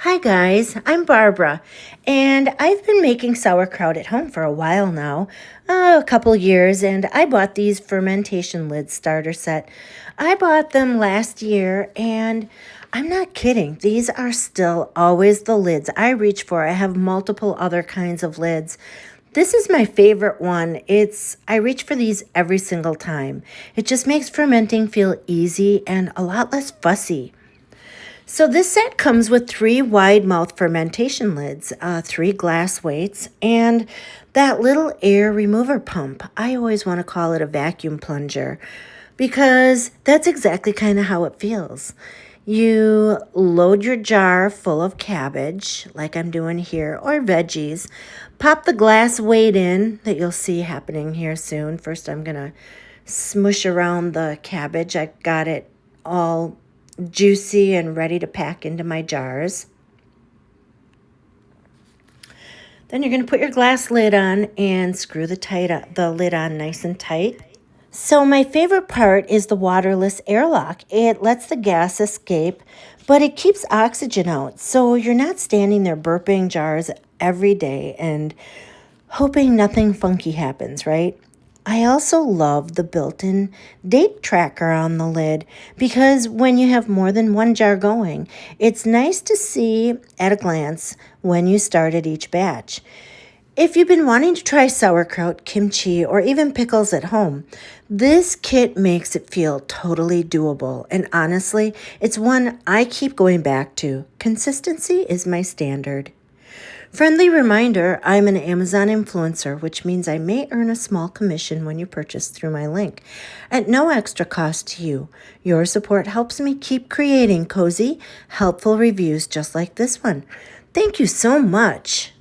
Hi guys, I'm Barbara, and I've been making sauerkraut at home for a while now, a couple years, and I bought these fermentation lid starter set. I bought them last year, and I'm not kidding, these are still always the lids I reach for. I have multiple other kinds of lids. This is my favorite one. I reach for these every single time. It just makes fermenting feel easy and a lot less fussy. So this set comes with 3 wide mouth fermentation lids, 3 glass weights, and that little air remover pump. I always want to call it a vacuum plunger because that's exactly kind of how it feels. You load your jar full of cabbage, like I'm doing here, or veggies. Pop the glass weight in that you'll see happening here soon. First, I'm going to smush around the cabbage. I got it all juicy and ready to pack into my jars. Then you're going to put your glass lid on and screw the lid on nice and tight. So my favorite part is the waterless airlock. It lets the gas escape, but it keeps oxygen out. So you're not standing there burping jars every day and hoping nothing funky happens, right? I also love the built-in date tracker on the lid because when you have more than one jar going, it's nice to see at a glance when you started each batch. If you've been wanting to try sauerkraut, kimchi, or even pickles at home, this kit makes it feel totally doable. And honestly, it's one I keep going back to. Consistency is my standard. Friendly reminder, I'm an Amazon influencer, which means I may earn a small commission when you purchase through my link. At no extra cost to you, your support helps me keep creating cozy, helpful reviews just like this one. Thank you so much.